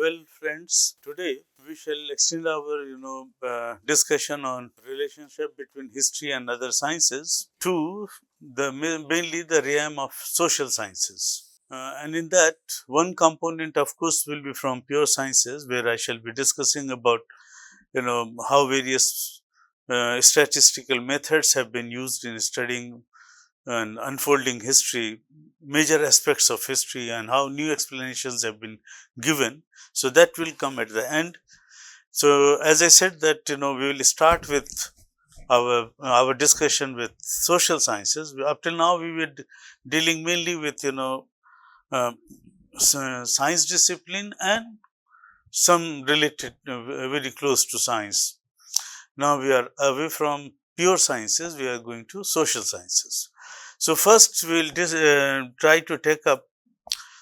Well, friends, today we shall extend our discussion on relationship between history and other sciences to the mainly the realm of social sciences. And in that, one component, of course, will be from pure sciences, where I shall be discussing about how various statistical methods have been used in studying and unfolding history, major aspects of history, and how new explanations have been given. So that will come at the end. So as I said that we will start with our discussion with social sciences. Up till now we were dealing mainly with uh, science discipline and some related very close to science. Now we are away from pure sciences, we are going to social sciences. So first we will try to take up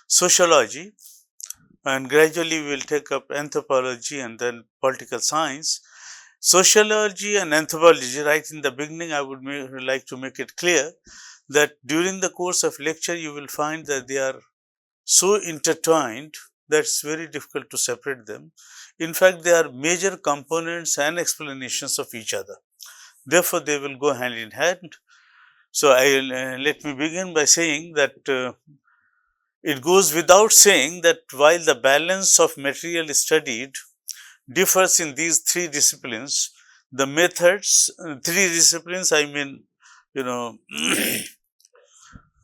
sociology, and gradually we will take up anthropology and then political science. Sociology and anthropology, right in the beginning, I would like to make it clear that during the course of lecture you will find that they are so intertwined that it's very difficult to separate them. In fact, they are major components and explanations of each other. Therefore, they will go hand in hand. So, let me begin by saying that it goes without saying that while the balance of material studied differs in these three disciplines, the methods, three disciplines, I mean, you know,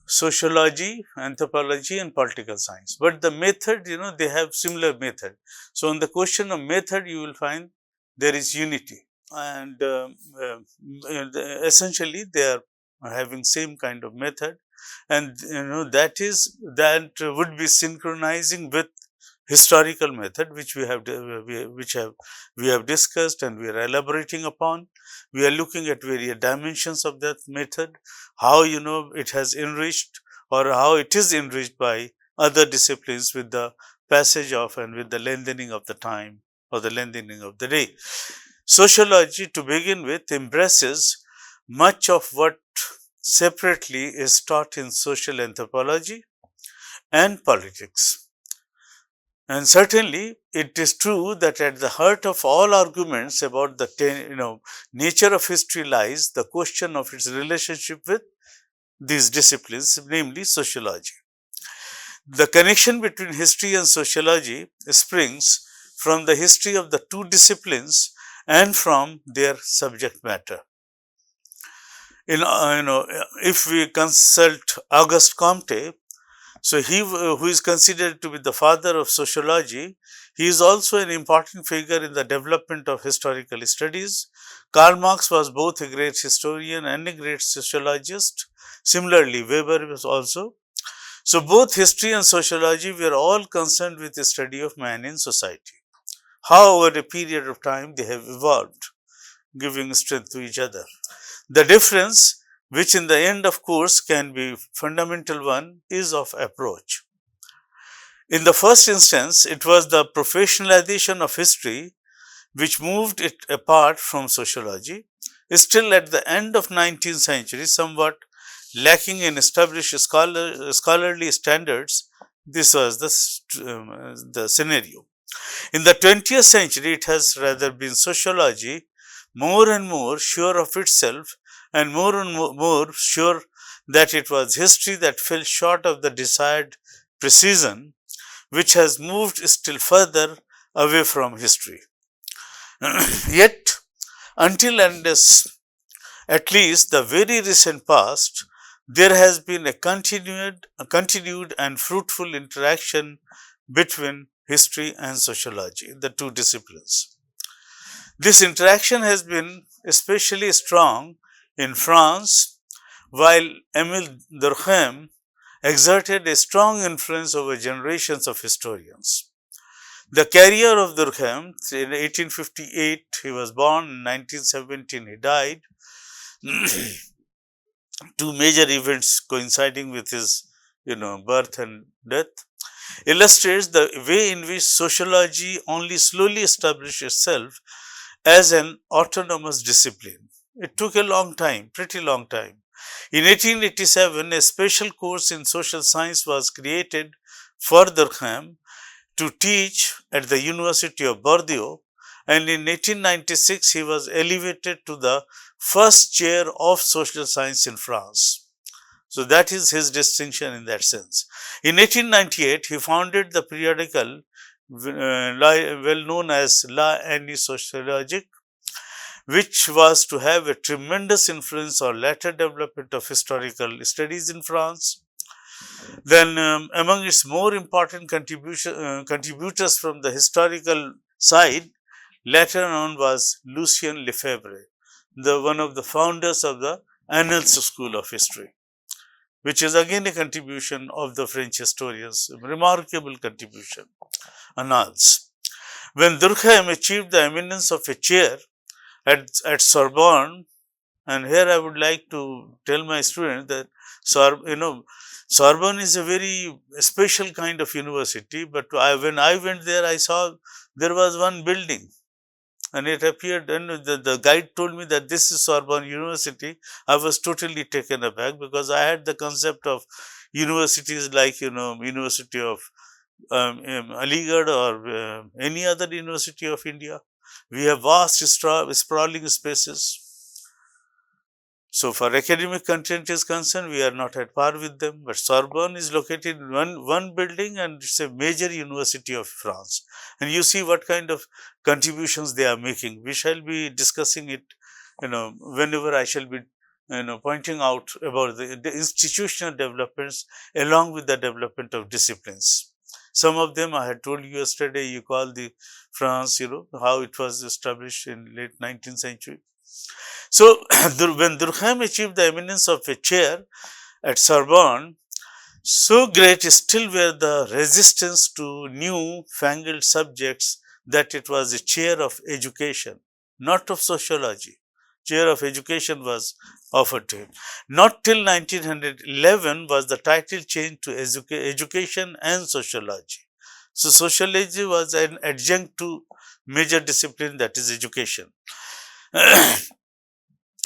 sociology, anthropology and political science. But the method, they have similar method. So, on the question of method, you will find there is unity, and essentially they are having same kind of method, and that would be synchronizing with historical method, which we have discussed and we are elaborating upon. We are looking at various dimensions of that method, how it has enriched or how it is enriched by other disciplines with the passage of and with the lengthening of the time or the lengthening of the day. Sociology, to begin with, embraces much of what separately is taught in social anthropology and politics. And certainly, it is true that at the heart of all arguments about the nature of history lies the question of its relationship with these disciplines, namely sociology. The connection between history and sociology springs from the history of the two disciplines and from their subject matter. If we consult Auguste Comte, so he who is considered to be the father of sociology, he is also an important figure in the development of historical studies. Karl Marx was both a great historian and a great sociologist. Similarly, Weber was also. So, both history and sociology were all concerned with the study of man in society. How over a period of time they have evolved, giving strength to each other. The difference, which in the end of course can be fundamental one, is of approach. In the first instance, it was the professionalization of history which moved it apart from sociology. Still at the end of 19th century, somewhat lacking in established scholarly standards, this was the scenario. In the 20th century, it has rather been sociology more and more sure of itself and more and more sure that it was history that fell short of the desired precision, which has moved still further away from history. Yet, until at least the very recent past, there has been a continued and fruitful interaction between history and sociology, the two disciplines. This interaction has been especially strong in France, while Émile Durkheim exerted a strong influence over generations of historians. The career of Durkheim, in 1858 he was born, in 1917 he died, two major events coinciding with his birth and death, illustrates the way in which sociology only slowly established itself as an autonomous discipline. It took a long time, pretty long time. In 1887, a special course in social science was created for Durkheim to teach at the University of Bordeaux, and in 1896 he was elevated to the first chair of social science in France. So that is his distinction in that sense. In 1898, he founded the periodical well known as La Année Sociologique, which was to have a tremendous influence on later development of historical studies in France. Then, among its more important contributors from the historical side, later on was Lucien Lefebvre, one of the founders of the Annals School of History, which is again a contribution of the French historians, a remarkable contribution, Annals. When Durkheim achieved the eminence of a chair at Sorbonne, and here I would like to tell my students that Sorbonne is a very special kind of university, but when I went there, I saw there was one building, and it appeared, and the guide told me that this is Sorbonne University. I was totally taken aback because I had the concept of universities like, University of Aligarh or any other university of India. We have vast sprawling spaces. So, far academic content is concerned, we are not at par with them, but Sorbonne is located in one building, and it's a major university of France. And you see what kind of contributions they are making. We shall be discussing it, whenever I shall be, pointing out about the institutional developments along with the development of disciplines. Some of them I had told you yesterday, you call the France, how it was established in late 19th century. So, when Durkheim achieved the eminence of a chair at Sorbonne, so great still were the resistance to new fangled subjects that it was a chair of education, not of sociology. Chair of education was offered to him. Not till 1911 was the title changed to education and sociology. So, sociology was an adjunct to major discipline, that is education.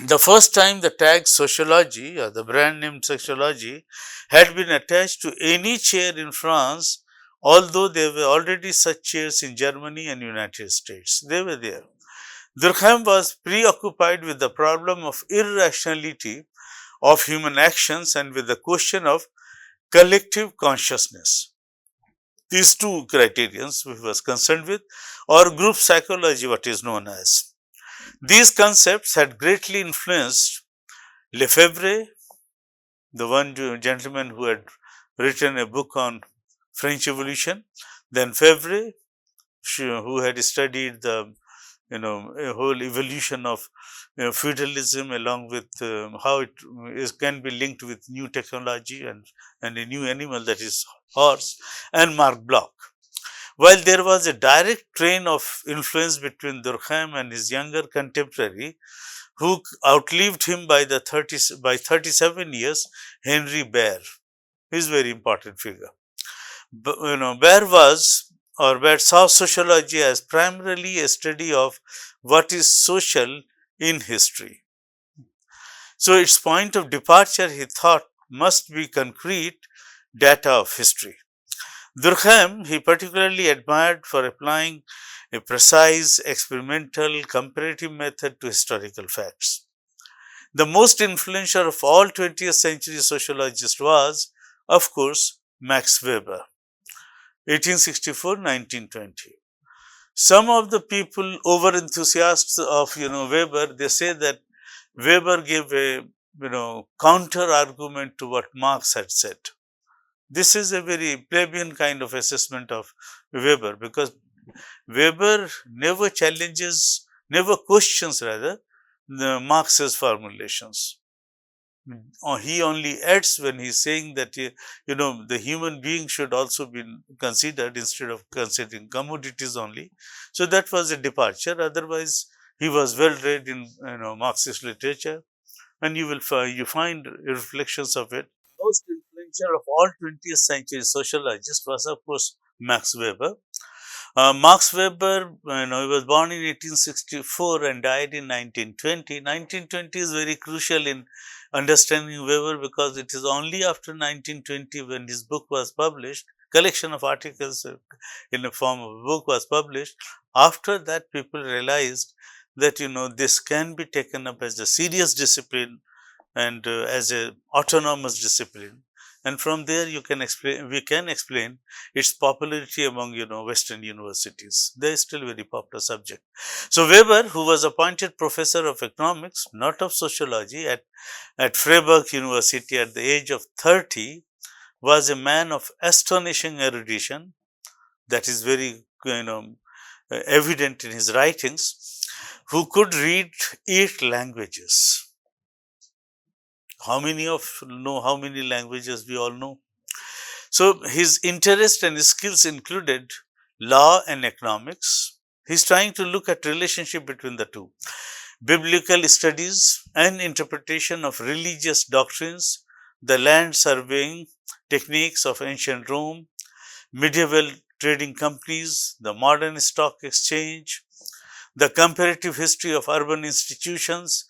The first time the tag sociology or the brand name sociology had been attached to any chair in France, although there were already such chairs in Germany and United States. They were there. Durkheim was preoccupied with the problem of irrationality of human actions and with the question of collective consciousness. These two criterions he was concerned with, or group psychology, what is known as. These concepts had greatly influenced Lefebvre, the one gentleman who had written a book on French Revolution, then Febvre, who had studied the a whole evolution of feudalism along with how it can be linked with new technology and a new animal, that is horse, and Marc Bloch. While there was a direct train of influence between Durkheim and his younger contemporary, who outlived him by 37 years, Henry Baer. He is a very important figure. Baer saw sociology as primarily a study of what is social in history. So, its point of departure, he thought, must be concrete data of history. Durkheim he particularly admired for applying a precise, experimental, comparative method to historical facts. The most influential of all 20th century sociologists was, of course, Max Weber, 1864-1920. Some of the people over enthusiasts of Weber, they say that Weber gave a counter argument to what Marx had said. This is a very plebeian kind of assessment of Weber, because Weber never questions the Marx's formulations. He only adds when he is saying that the human being should also be considered instead of considering commodities only. So that was a departure. Otherwise, he was well read in Marxist literature, and you find reflections of it. Most influential of all 20th century sociologists was, of course, Max Weber. Max Weber, he was born in 1864 and died in 1920. 1920 is very crucial in understanding Weber, because it is only after 1920, when his book was published, collection of articles in the form of a book was published. After that, people realized that, this can be taken up as a serious discipline and as a autonomous discipline. And from there, we can explain its popularity among, Western universities. They are still very popular subject. So Weber, who was appointed professor of economics, not of sociology, at Freiburg University at the age of 30, was a man of astonishing erudition. That is very, evident in his writings, who could read 8 languages. How many languages we all know? So his interest and his skills included law and economics. He's trying to look at relationship between the two. Biblical studies and interpretation of religious doctrines, the land surveying techniques of ancient Rome, medieval trading companies, the modern stock exchange, the comparative history of urban institutions,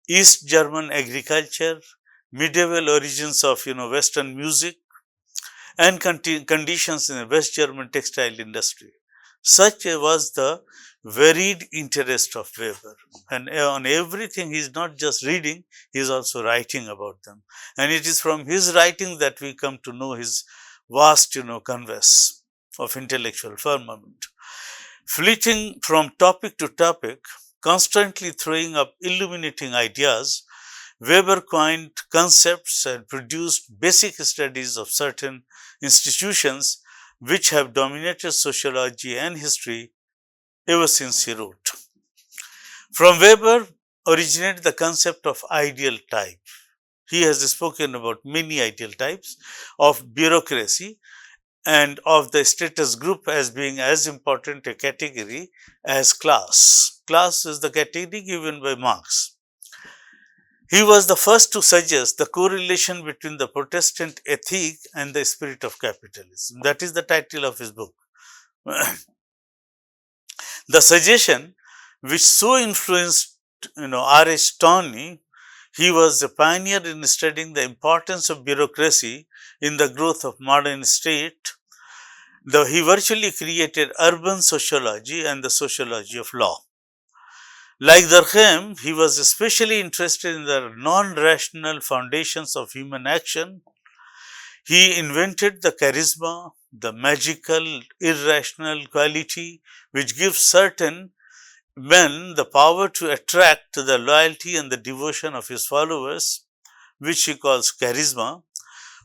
East German agriculture, medieval origins of Western music, and conditions in the West German textile industry. Such was the varied interest of Weber, and on everything he is not just reading, he is also writing about them. And it is from his writing that we come to know his vast canvas of intellectual firmament. Fleeting from topic to topic, constantly throwing up illuminating ideas, Weber coined concepts and produced basic studies of certain institutions which have dominated sociology and history ever since he wrote. From Weber originated the concept of ideal type. He has spoken about many ideal types of bureaucracy and of the status group as being as important a category as class. Class is the category given by Marx. He was the first to suggest the correlation between the Protestant ethic and the spirit of capitalism. That is the title of his book. The suggestion which so influenced R.H. Tawney, he was a pioneer in studying the importance of bureaucracy in the growth of modern state. He virtually created urban sociology and the sociology of law. Like Durkheim, he was especially interested in the non-rational foundations of human action. He invented the charisma, the magical, irrational quality which gives certain men the power to attract the loyalty and the devotion of his followers, which he calls charisma.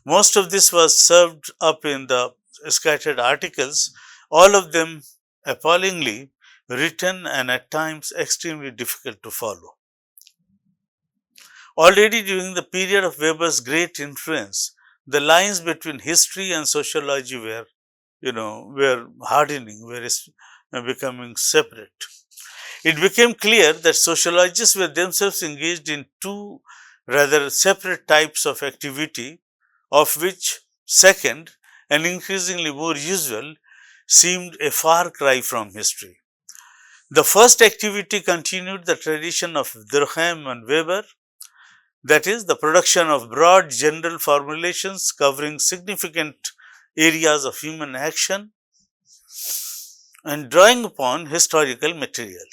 Most of this was served up in the scattered articles, all of them appallingly written and at times extremely difficult to follow. Already during the period of Weber's great influence, the lines between history and sociology were hardening, were becoming separate. It became clear that sociologists were themselves engaged in two rather separate types of activity, of which second, and increasingly more usual, seemed a far cry from history. The first activity continued the tradition of Durkheim and Weber, that is, the production of broad general formulations covering significant areas of human action and drawing upon historical material.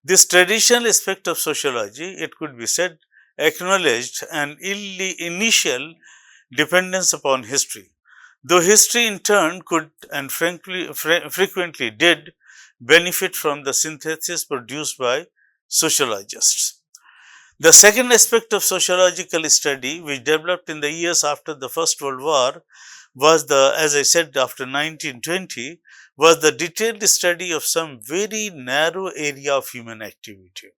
This traditional aspect of sociology, it could be said, acknowledged an initial dependence upon history, though history in turn could and frequently did benefit from the synthesis produced by sociologists. The second aspect of sociological study, which developed in the years after the First World War, was as I said, after 1920, was the detailed study of some very narrow area of human activity.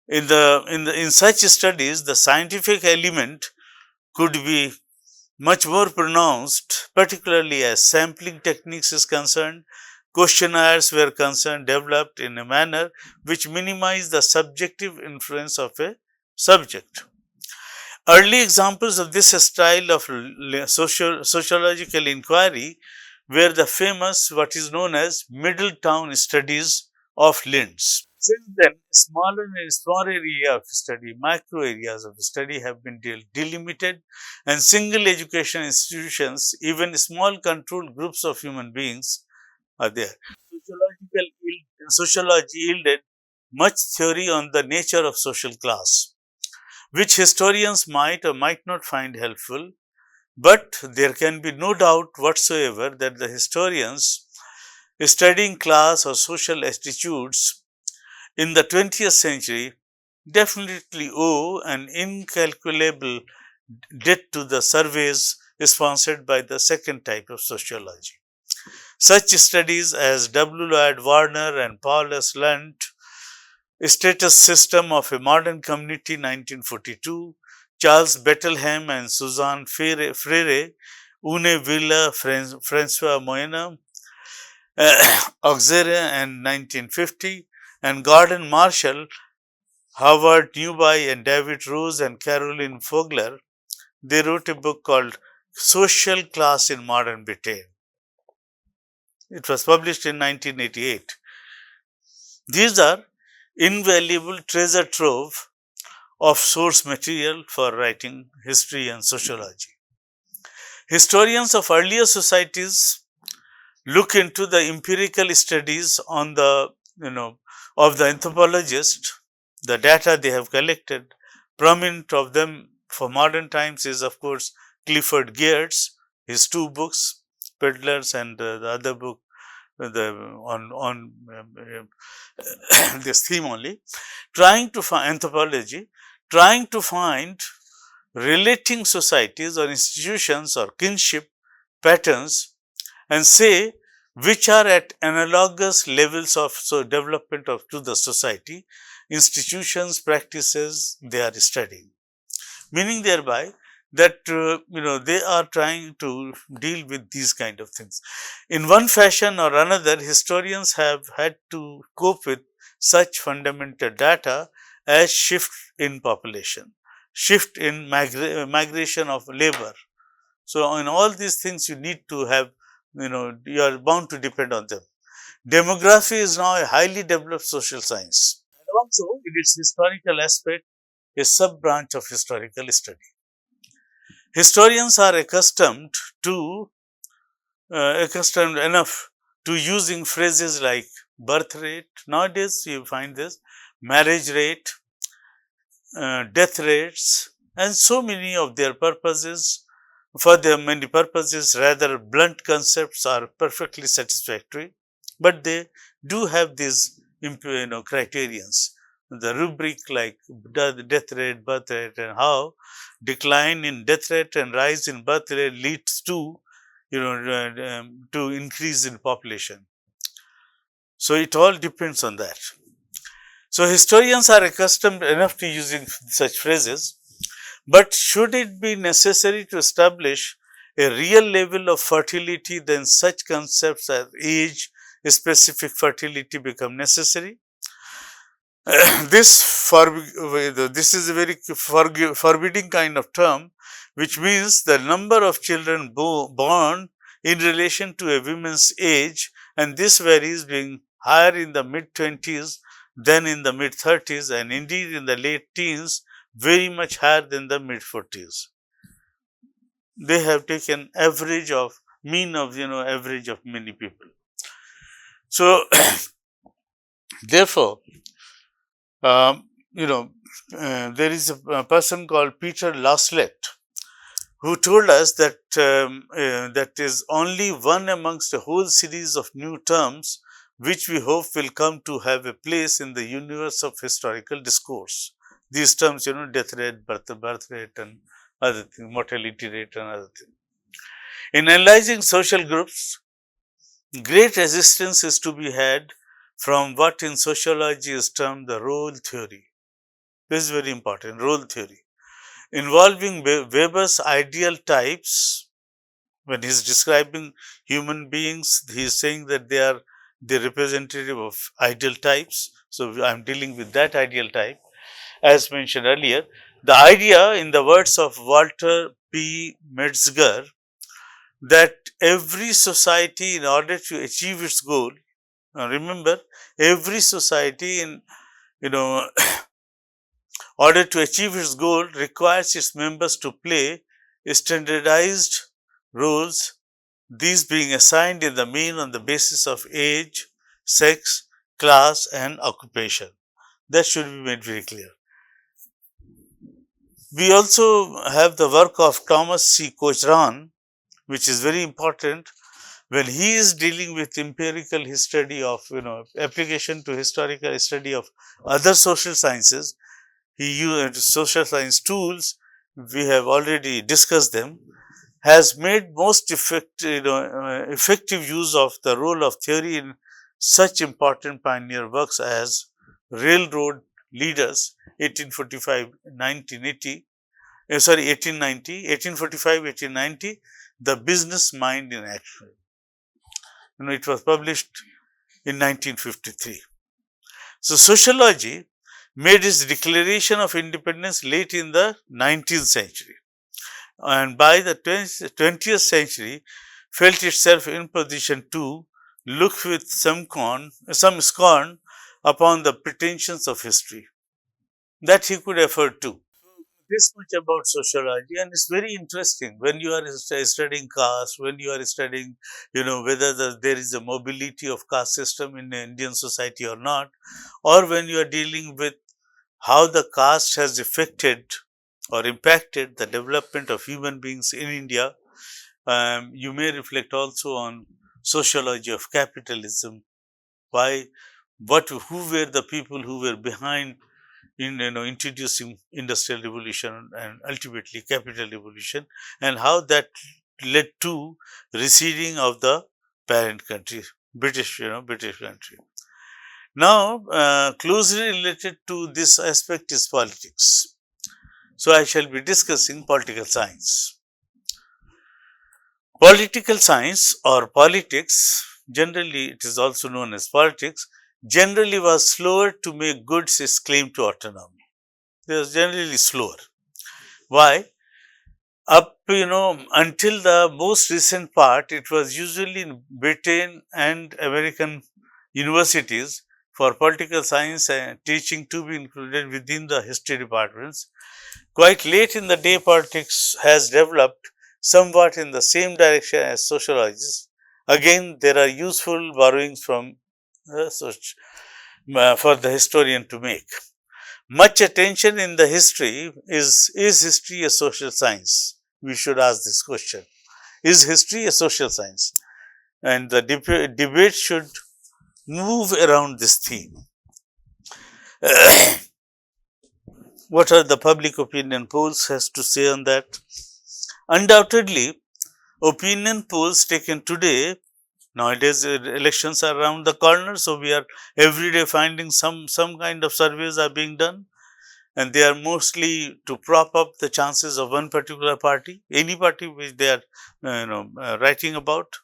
In such studies, the scientific element could be much more pronounced, particularly as sampling techniques is concerned. Questionnaires were developed in a manner which minimized the subjective influence of a subject. Early examples of this style of sociological inquiry were the famous, what is known as Middletown studies of Linz. Since then, smaller and smaller area of study, micro areas of study have been delimited, and single education institutions, even small controlled groups of human beings are there. Sociology yielded much theory on the nature of social class, which historians might or might not find helpful, but there can be no doubt whatsoever that the historians studying class or social attitudes in the 20th century definitely owe an incalculable debt to the surveys sponsored by the second type of sociology. Such studies as W. Lloyd Warner and Paul S. Lunt, Status System of a Modern Community 1942, Charles Bettelheim and Suzanne Freire, Une Villa, Francois Moyna, Auxerre and 1950, and Gordon Marshall, Howard Newby, and David Rose and Caroline Fogler. They wrote a book called Social Class in Modern Britain. It was published in 1988. These are invaluable treasure trove of source material for writing history and sociology. Historians of earlier societies look into the empirical studies on the of the anthropologist, the data they have collected. Prominent of them for modern times is of course Clifford Geertz, his two books, Peddlers, and the other book on this theme only, trying to find anthropology, trying to find relating societies or institutions or kinship patterns and say which are at analogous levels of development of to the society, institutions, practices they are studying. Meaning thereby that they are trying to deal with these kind of things. In one fashion or another, historians have had to cope with such fundamental data as shift in population, shift in migration of labor. So, in all these things you need to have, you are bound to depend on them. Demography is now a highly developed social science, and also in its historical aspect, a sub branch of historical study. Historians are accustomed enough to using phrases like birth rate. Nowadays, you find this marriage rate, death rates, and so many of their purposes. For their many purposes, rather blunt concepts are perfectly satisfactory, but they do have these criterions. The rubric like death rate, birth rate, and how decline in death rate and rise in birth rate leads to to increase in population. So it all depends on that. So historians are accustomed enough to using such phrases, but should it be necessary to establish a real level of fertility, then such concepts as age specific fertility become necessary. This is a very forbidding kind of term, which means the number of children born in relation to a woman's age, and this varies, being higher in the mid-20s than in the mid-30s, and indeed in the late teens very much higher than the mid-40s. They have taken average of average of many people. So therefore, there is a person called Peter Laslett who told us that that is only one amongst a whole series of new terms which we hope will come to have a place in the universe of historical discourse. These terms, death rate, birth rate, and other things, mortality rate, and other things. In analyzing social groups, great resistance is to be had from what in sociology is termed the role theory. This is very important, role theory, involving Weber's ideal types. When he is describing human beings, he is saying that they are the representative of ideal types. So, I am dealing with that ideal type. As mentioned earlier, the idea, in the words of Walter P. Metzger, that every society, in order to achieve its goal, remember, every society in, you know, order to achieve its goal requires its members to play standardized roles, these being assigned in the main on the basis of age, sex, class, and occupation. That should be made very clear. We also have the work of Thomas C. Cochran, which is very important when he is dealing with empirical study of, application to historical study of other social sciences. He used social science tools, we have already discussed them, has made most effective use of the role of theory in such important pioneer works as Railroad Leaders 1845-1980, 1890, 1845-1890, The Business Mind in Action. It was published in 1953. So, sociology made its declaration of independence late in the 19th century, and by the 20th century felt itself in position to look with some scorn upon the pretensions of history that he could afford to. This much about sociology, and it's very interesting when you are studying caste, when you are studying, whether there is a mobility of caste system in the Indian society or not, or when you are dealing with how the caste has affected or impacted the development of human beings in India. You may reflect also on sociology of capitalism. Why, who were the people who were behind in introducing industrial revolution and ultimately capital revolution, and how that led to receding of the parent country, British country. Now, closely related to this aspect is politics. So, I shall be discussing political science. Political science or politics, generally it is also known as politics, generally was slower to make good its claim to autonomy. It was generally slower. Why? Until the most recent part, it was usually in Britain and American universities for political science and teaching to be included within the history departments. Quite late in the day, politics has developed somewhat in the same direction as sociologists. Again, there are useful borrowings from for the historian to make. Much attention in the history is history a social science? We should ask this question. Is history a social science? And the debate should move around this theme. What are the public opinion polls has to say on that? Undoubtedly, opinion polls taken today, nowadays elections are around the corner, so we are every day finding some kind of surveys are being done, and they are mostly to prop up the chances of one particular party, any party which they are writing about.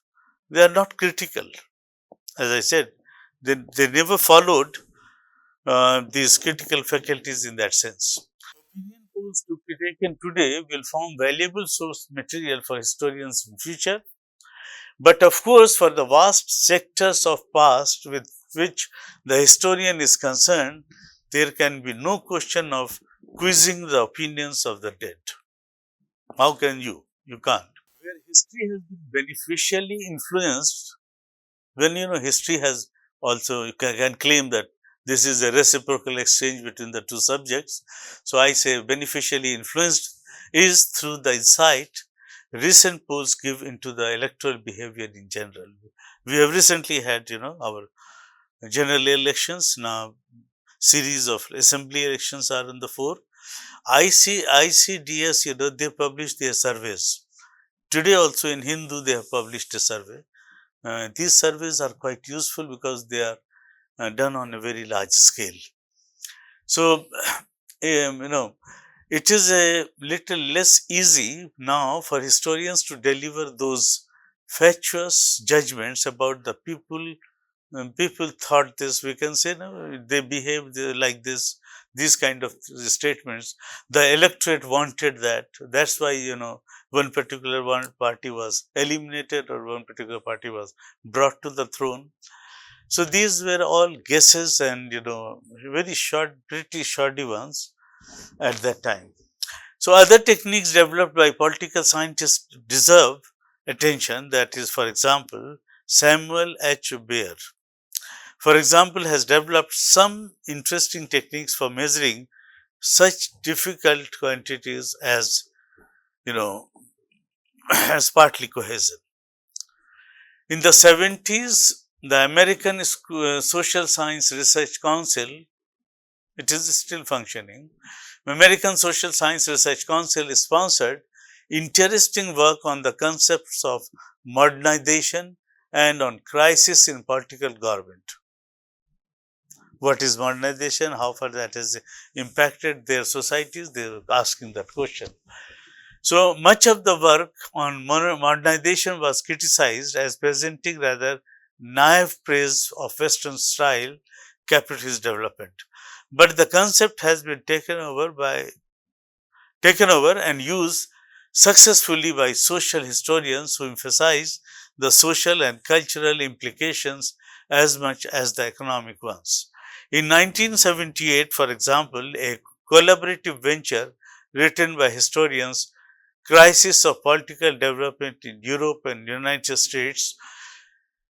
They are not critical. As I said, they never followed these critical faculties in that sense. Opinion polls to be taken today will form valuable source material for historians in future. But of course, for the vast sectors of past with which the historian is concerned, there can be no question of quizzing the opinions of the dead. How can you? You can't. Where history has been beneficially influenced, when history has also, you can claim that this is a reciprocal exchange between the two subjects. So, I say beneficially influenced is through the insight recent polls give into the electoral behavior in general. We have recently had, our general elections. Now, series of assembly elections are on the fore. ICDS, they publish their surveys. Today also in Hindu, they have published a survey. These surveys are quite useful because they are done on a very large scale. So, it is a little less easy now for historians to deliver those fatuous judgments about the people. People thought this, we can say, no, they behaved like this, these kind of statements. The electorate wanted that. That's why, one particular party was eliminated or one particular party was brought to the throne. So these were all guesses and very short, pretty shoddy ones at that time. So other techniques developed by political scientists deserve attention. That is, for example, Samuel H. Baer, for example, has developed some interesting techniques for measuring such difficult quantities as you know as partly cohesion. In the 70s, the American Social Science Research Council, it is still functioning, American Social Science Research Council sponsored interesting work on the concepts of modernization and on crisis in political government. What is modernization? How far that has impacted their societies? They are asking that question. So much of the work on modernization was criticized as presenting rather naive praise of Western style capitalist development. But the concept has been taken over and used successfully by social historians who emphasize the social and cultural implications as much as the economic ones. In 1978, for example, a collaborative venture written by historians, Crisis of Political Development in Europe and United States,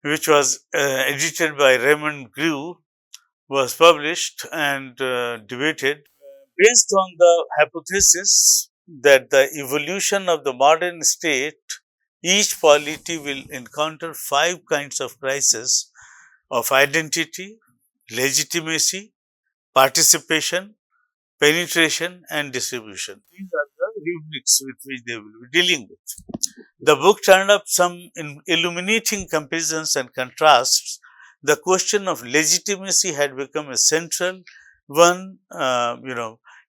which was edited by Raymond Grew, was published and debated based on the hypothesis that the evolution of the modern state, each polity will encounter 5 kinds of crises of identity, legitimacy, participation, penetration, and distribution. These are the rubrics with which they will be dealing with. The book turned up some illuminating comparisons and contrasts. The question of legitimacy had become a central one,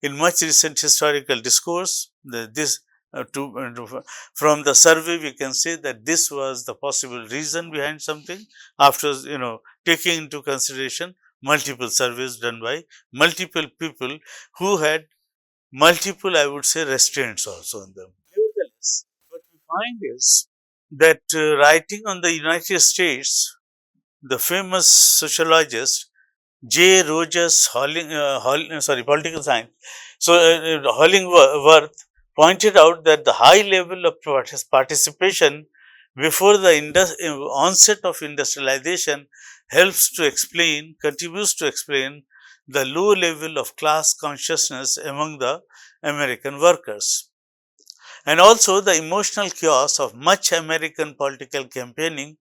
in much recent historical discourse. From the survey, we can say that this was the possible reason behind something. After taking into consideration multiple surveys done by multiple people who had multiple, I would say, restraints also on them. Nevertheless, what we find is that writing on the United States, the famous sociologist J. Rogers political science. So, Hollingworth pointed out that the high level of participation before the onset of industrialization contributes to explain the low level of class consciousness among the American workers, and also the emotional chaos of much American political campaigning.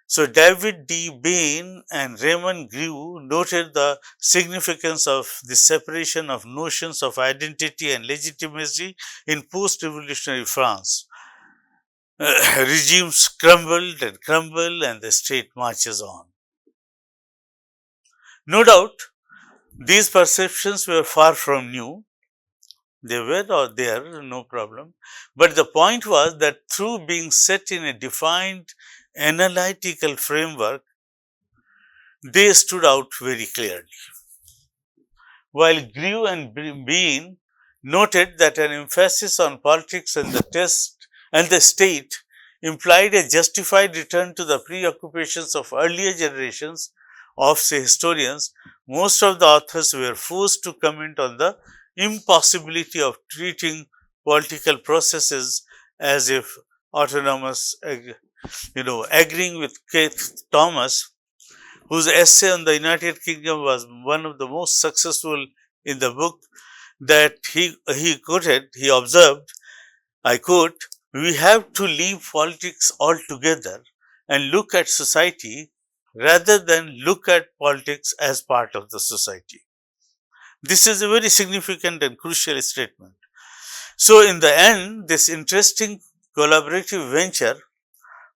So, David D. Bain and Raymond Grew noted the significance of the separation of notions of identity and legitimacy in post-revolutionary France. Regimes crumbled and crumble and the state marches on. No doubt, these perceptions were far from new. They were or there, no problem. But the point was that through being set in a defined analytical framework, they stood out very clearly. While Grew and Bean noted that an emphasis on politics and the state implied a justified return to the preoccupations of earlier generations of, say, historians, most of the authors were forced to comment on the impossibility of treating political processes as if autonomous, agreeing with Keith Thomas, whose essay on the United Kingdom was one of the most successful in the book, that he observed, I quote, "We have to leave politics altogether and look at society rather than look at politics as part of the society." This is a very significant and crucial statement. So, in the end, this interesting collaborative venture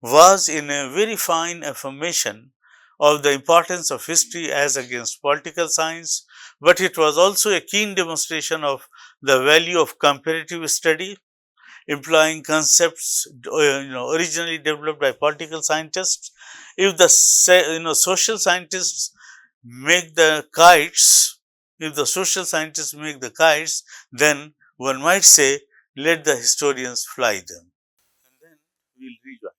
was in a very fine affirmation of the importance of history as against political science, but it was also a keen demonstration of the value of comparative study, employing concepts originally developed by political scientists. If the social scientists make the kites, then one might say, let the historians fly them. And then we will rejoin.